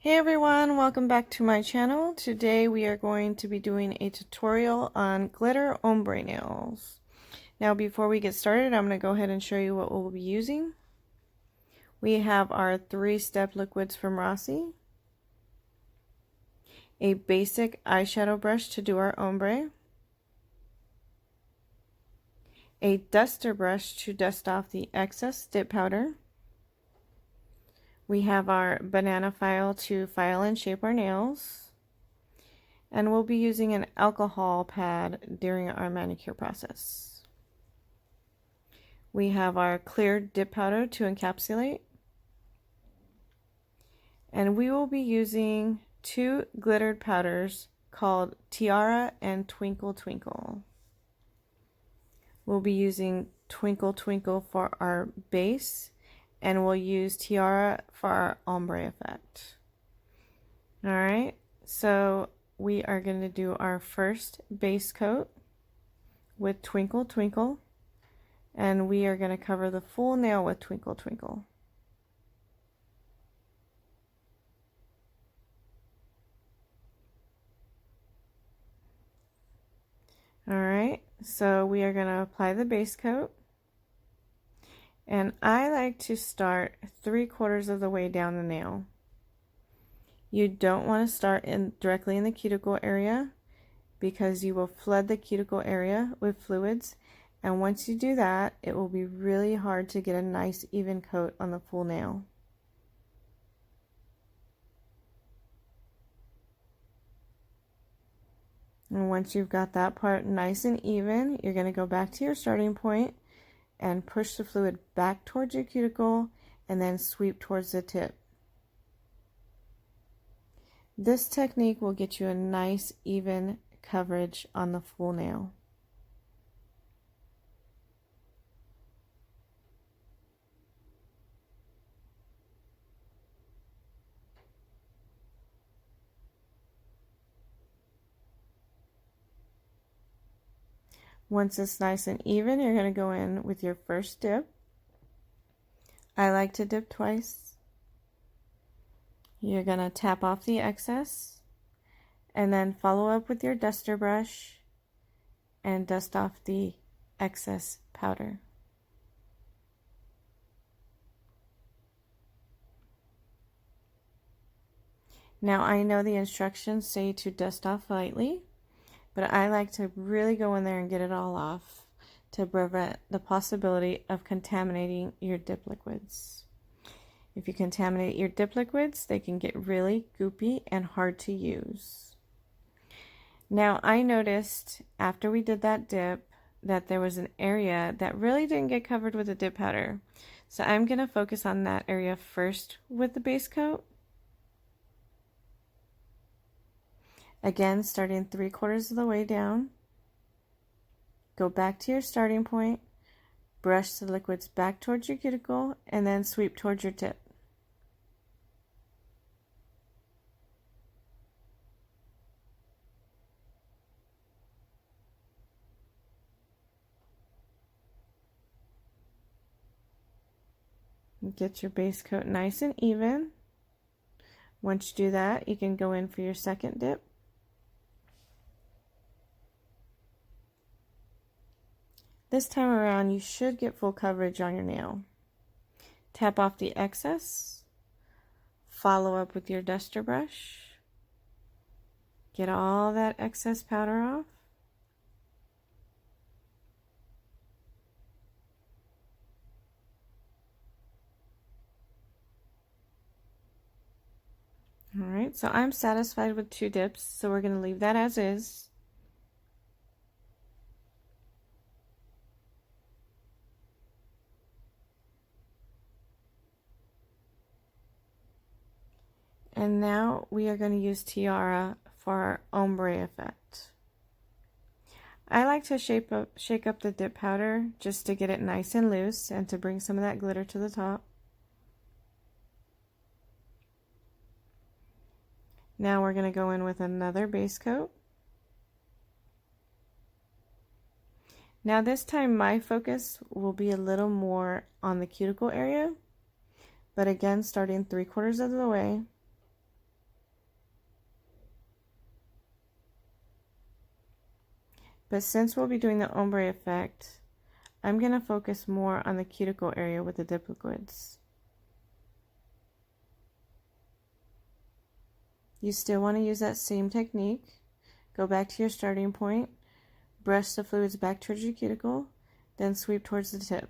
Hey everyone, welcome back to my channel. Today we are going to be doing a tutorial on glitter ombre nails. Now before we get started, I'm going to go ahead and show you what we'll be using. We have our 3-step liquids from Rossi, a basic eyeshadow brush to do our ombre, a duster brush to dust off the excess dip powder. We have our banana file to file and shape our nails. And we'll be using an alcohol pad during our manicure process. We have our clear dip powder to encapsulate. And we will be using 2 glittered powders called Tiara and Twinkle Twinkle. We'll be using Twinkle Twinkle for our base, and we'll use Tiara for our ombre effect. Alright, so we are going to do our first base coat with Twinkle Twinkle, and we are going to cover the full nail with Twinkle Twinkle. Alright, so we are going to apply the base coat, and I like to start 3/4 of the way down the nail. You don't want to start directly in the cuticle area because you will flood the cuticle area with fluids, and once you do that, it will be really hard to get a nice even coat on the full nail. And once you've got that part nice and even, you're going to go back to your starting point and push the fluid back towards your cuticle and then sweep towards the tip. This technique will get you a nice even coverage on the full nail. Once it's nice and even, you're going to go in with your first dip. I like to dip twice. You're going to tap off the excess and then follow up with your duster brush and dust off the excess powder. Now I know the instructions say to dust off lightly, but I like to really go in there and get it all off to prevent the possibility of contaminating your dip liquids. If you contaminate your dip liquids, they can get really goopy and hard to use. Now I noticed after we did that dip that there was an area that really didn't get covered with the dip powder. So I'm going to focus on that area first with the base coat. Again, starting 3/4 of the way down. Go back to your starting point, brush the liquids back towards your cuticle, and then sweep towards your tip. Get your base coat nice and even. Once you do that, you can go in for your second dip. This time around, you should get full coverage on your nail. Tap off the excess. Follow up with your duster brush. Get all that excess powder off. Alright, so I'm satisfied with 2 dips, so we're going to leave that as is. And now we are going to use Tiara for our ombre effect. I like to shake up the dip powder just to get it nice and loose and to bring some of that glitter to the top. Now we're going to go in with another base coat. Now this time my focus will be a little more on the cuticle area, but again starting 3/4 of the way. But since we'll be doing the ombre effect, I'm going to focus more on the cuticle area with the dip liquids. You still want to use that same technique. Go back to your starting point, brush the fluids back towards your cuticle, then sweep towards the tip.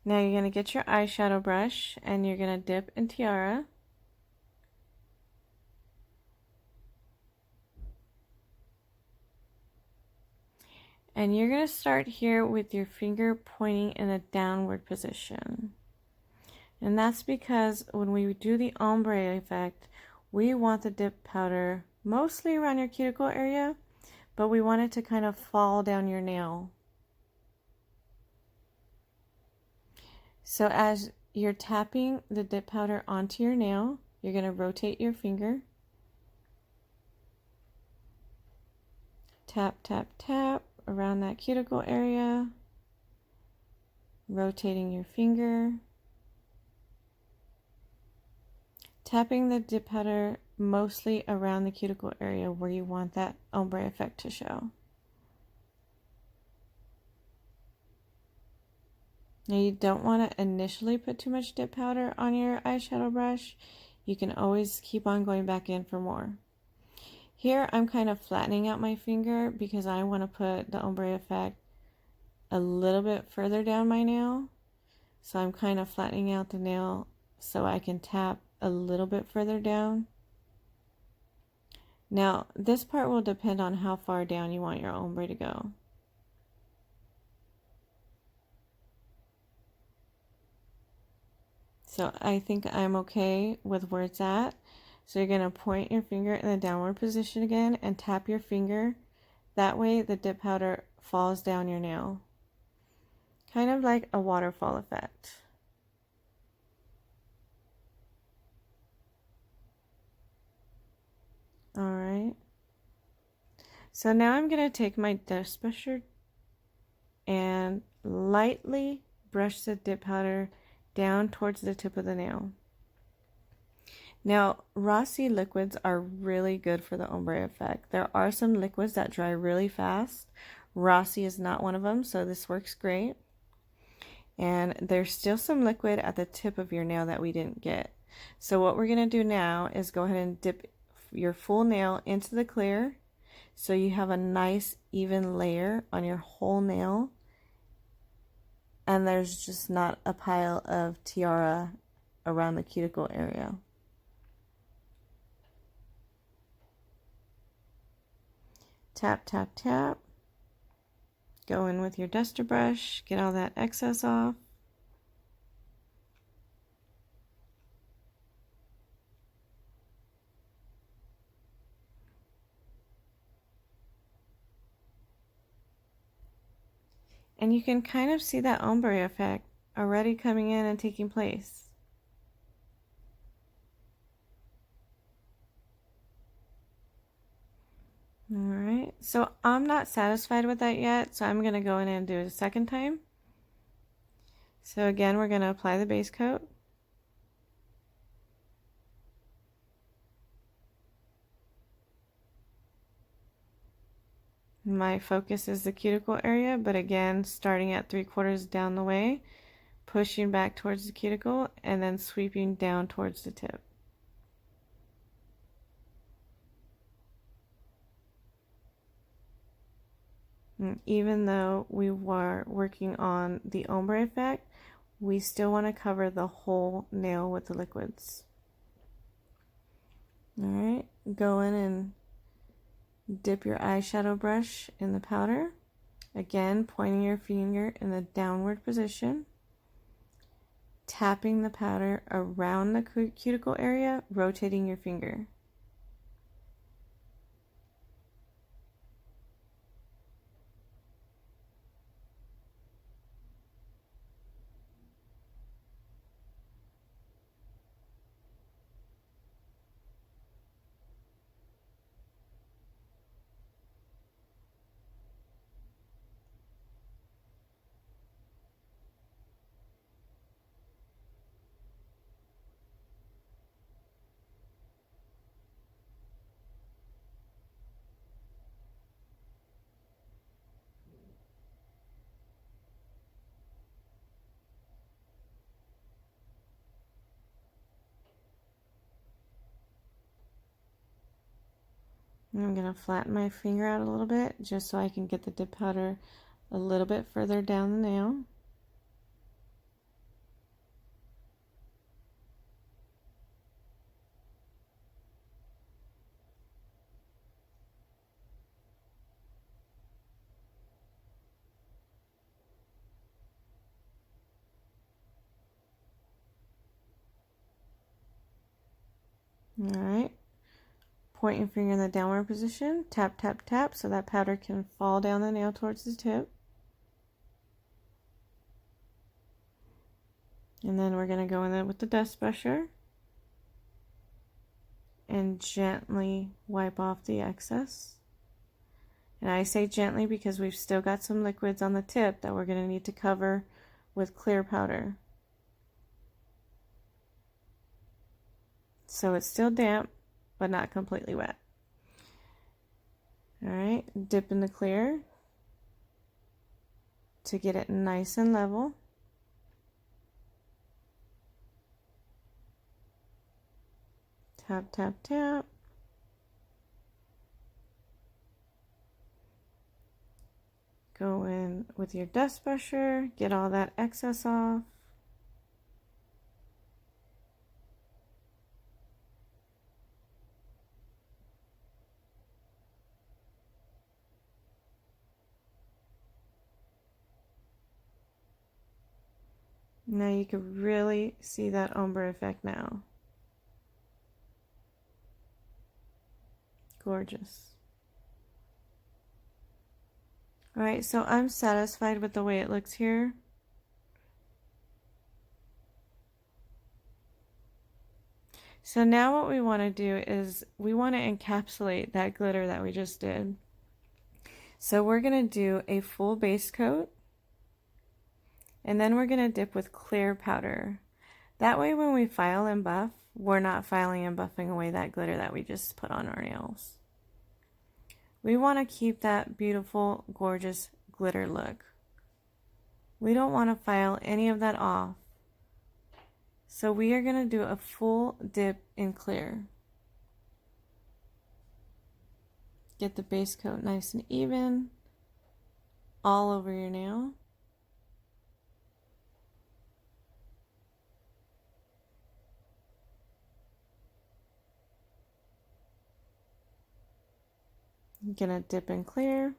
Now you're going to get your eyeshadow brush and you're going to dip in Tiara. And you're going to start here with your finger pointing in a downward position. And that's because when we do the ombre effect, we want the dip powder mostly around your cuticle area, but we want it to kind of fall down your nail. So as you're tapping the dip powder onto your nail, you're going to rotate your finger. Tap, tap, tap around that cuticle area, rotating your finger, tapping the dip powder mostly around the cuticle area where you want that ombre effect to show. Now you don't want to initially put too much dip powder on your eyeshadow brush. You can always keep on going back in for more. Here I'm kind of flattening out my finger because I want to put the ombre effect a little bit further down my nail. So I'm kind of flattening out the nail so I can tap a little bit further down. Now this part will depend on how far down you want your ombre to go. So I think I'm okay with where it's at. So you're going to point your finger in the downward position again and tap your finger. That way the dip powder falls down your nail. Kind of like a waterfall effect. Alright. So now I'm going to take my dust brusher and lightly brush the dip powder down towards the tip of the nail. Now, raw seed liquids are really good for the ombre effect. There are some liquids that dry really fast. Raw seed is not one of them, so this works great. And there's still some liquid at the tip of your nail that we didn't get. So what we're going to do now is go ahead and dip your full nail into the clear so you have a nice even layer on your whole nail. And there's just not a pile of tiara around the cuticle area. Tap, tap, tap. Go in with your duster brush, get all that excess off. And you can kind of see that ombre effect already coming in and taking place. Alright, so I'm not satisfied with that yet, so I'm going to go in and do it a second time. So again, we're going to apply the base coat. My focus is the cuticle area, but again, starting at 3/4 down the way, pushing back towards the cuticle, and then sweeping down towards the tip. And even though we were working on the ombre effect, we still want to cover the whole nail with the liquids. Alright, go in and dip your eyeshadow brush in the powder. Again, pointing your finger in the downward position. Tapping the powder around the cuticle area, rotating your finger. I'm going to flatten my finger out a little bit just so I can get the dip powder a little bit further down the nail. All right. Pointing finger in the downward position. Tap, tap, tap so that powder can fall down the nail towards the tip. And then we're going to go in there with the dust brusher and gently wipe off the excess. And I say gently because we've still got some liquids on the tip that we're going to need to cover with clear powder. So it's still damp, but not completely wet. All right, dip in the clear to get it nice and level. Tap, tap, tap. Go in with your dust brusher, get all that excess off. Now you can really see that ombre effect now. Gorgeous. All right, so I'm satisfied with the way it looks here. So now what we want to do is we want to encapsulate that glitter that we just did. So we're going to do a full base coat, and then we're going to dip with clear powder. That way when we file and buff, we're not filing and buffing away that glitter that we just put on our nails. We want to keep that beautiful, gorgeous glitter look. We don't want to file any of that off. So we are going to do a full dip in clear. Get the base coat nice and even all over your nail. I'm gonna dip in clear.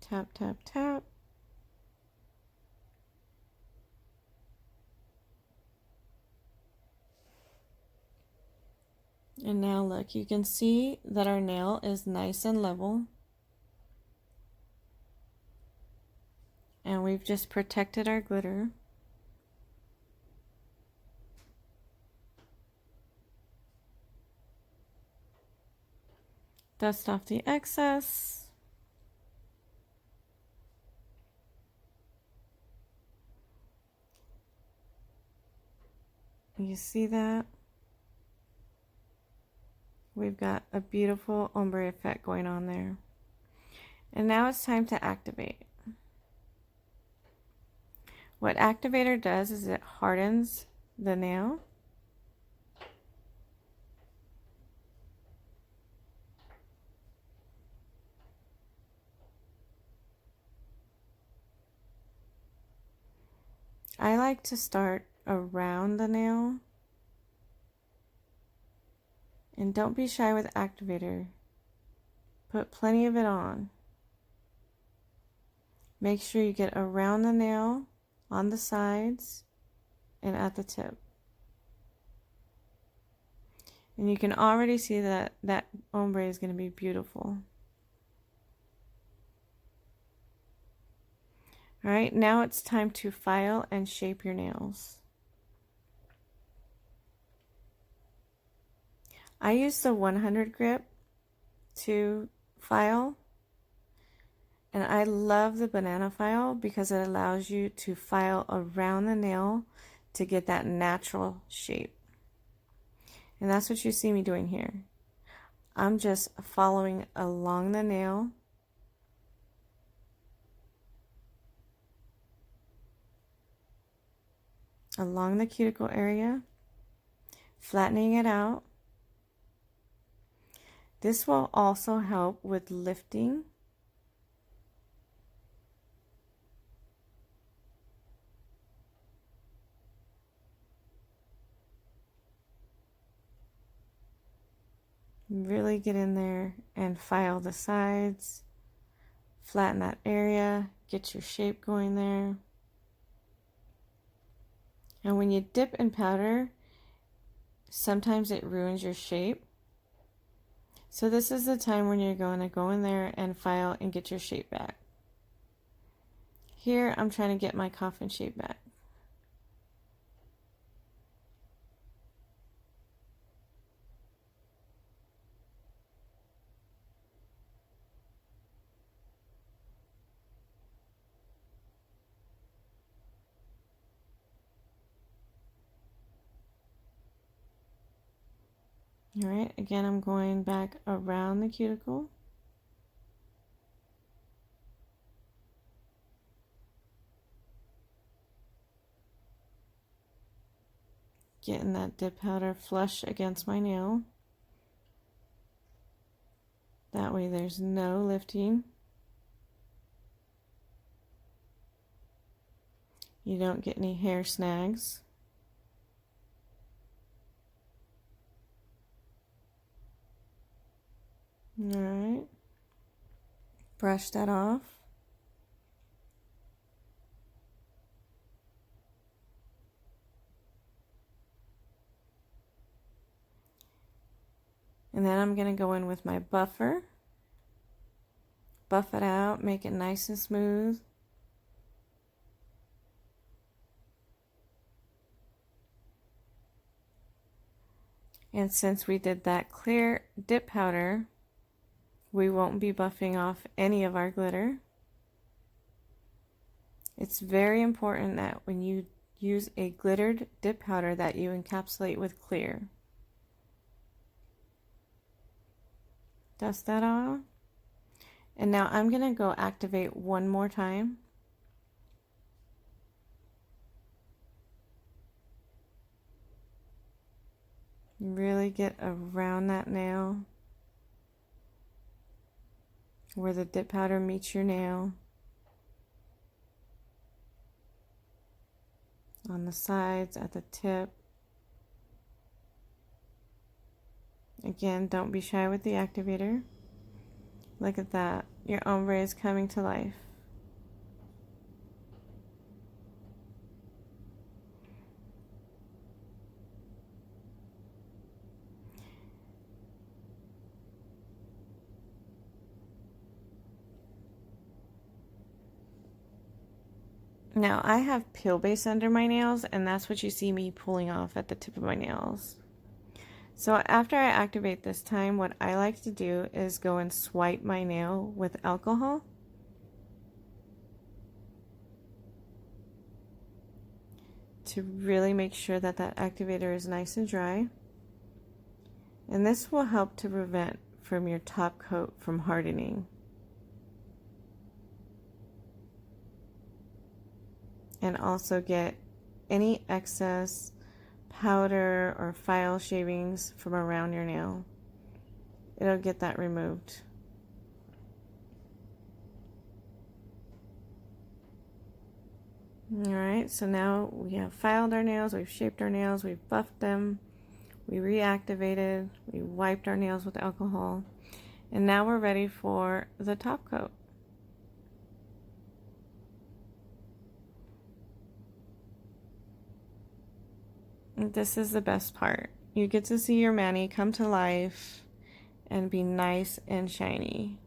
Tap, tap, tap. And now look, you can see that our nail is nice and level. And we've just protected our glitter. Dust off the excess. You see that? We've got a beautiful ombre effect going on there. And now it's time to activate. What activator does is it hardens the nail. I like to start around the nail. And don't be shy with activator. Put plenty of it on. Make sure you get around the nail, on the sides, and at the tip. And you can already see that that ombre is going to be beautiful. All right, now it's time to file and shape your nails. I use the 100 grip to file, and I love the banana file because it allows you to file around the nail to get that natural shape. And that's what you see me doing here. I'm just following along the nail. along the cuticle area, flattening it out. This will also help with lifting. Really get in there and file the sides, flatten that area, get your shape going there. And when you dip in powder, sometimes it ruins your shape. So this is the time when you're going to go in there and file and get your shape back. Here I'm trying to get my coffin shape back. All right, again, I'm going back around the cuticle. Getting that dip powder flush against my nail. That way there's no lifting. You don't get any hair snags. All right. Brush that off. And then I'm going to go in with my buffer. Buff it out, make it nice and smooth. And since we did that clear dip powder, we won't be buffing off any of our glitter. It's very important that when you use a glittered dip powder that you encapsulate with clear. Dust that off. And now I'm going to go activate one more time. Really get around that nail where the dip powder meets your nail. On the sides, at the tip. Again, don't be shy with the activator. Look at that. Your ombre is coming to life. Now I have peel base under my nails, and that's what you see me pulling off at the tip of my nails. So after I activate this time, what I like to do is go and swipe my nail with alcohol. To really make sure that that activator is nice and dry. And this will help to prevent from your top coat from hardening. And also get any excess powder or file shavings from around your nail. It'll get that removed. Alright, so now we have filed our nails, we've shaped our nails, we've buffed them, we reactivated, we wiped our nails with alcohol, and now we're ready for the top coat. This is the best part. You get to see your mani come to life and be nice and shiny.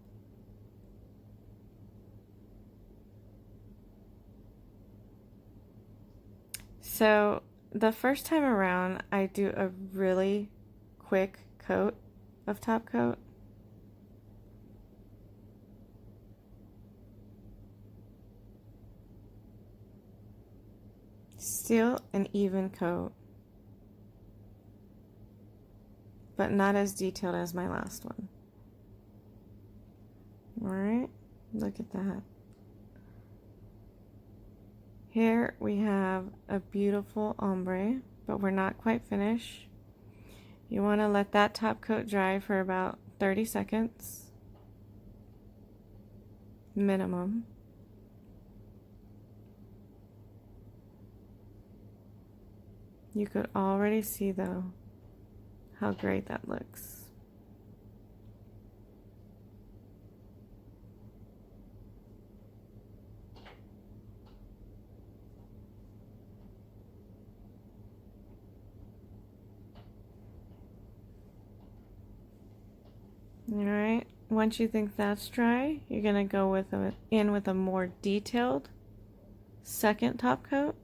So the first time around, I do a really quick coat of top coat. Still an even coat, but not as detailed as my last one. All right, look at that. Here we have a beautiful ombre, but we're not quite finished. You want to let that top coat dry for about 30 seconds minimum. You could already see though how great that looks. Alright, once you think that's dry, you're going to go with a more detailed second top coat.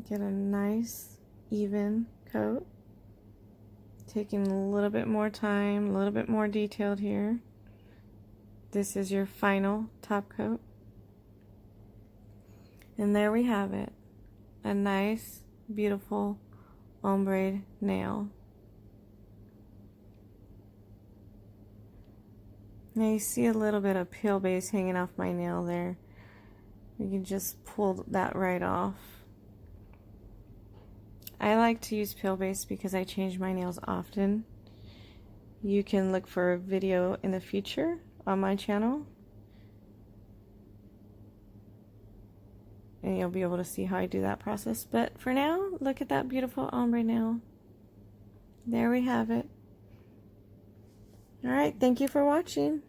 Get a nice even coat, taking a little bit more time, a little bit more detailed here. This is your final top coat, and there we have it, a nice beautiful ombre nail. Now you see a little bit of peel base hanging off my nail there. You can just pull that right off. I like to use peel base because I change my nails often. You can look for a video in the future on my channel, and you'll be able to see how I do that process. But for now, look at that beautiful ombre nail. There we have it. Alright, thank you for watching.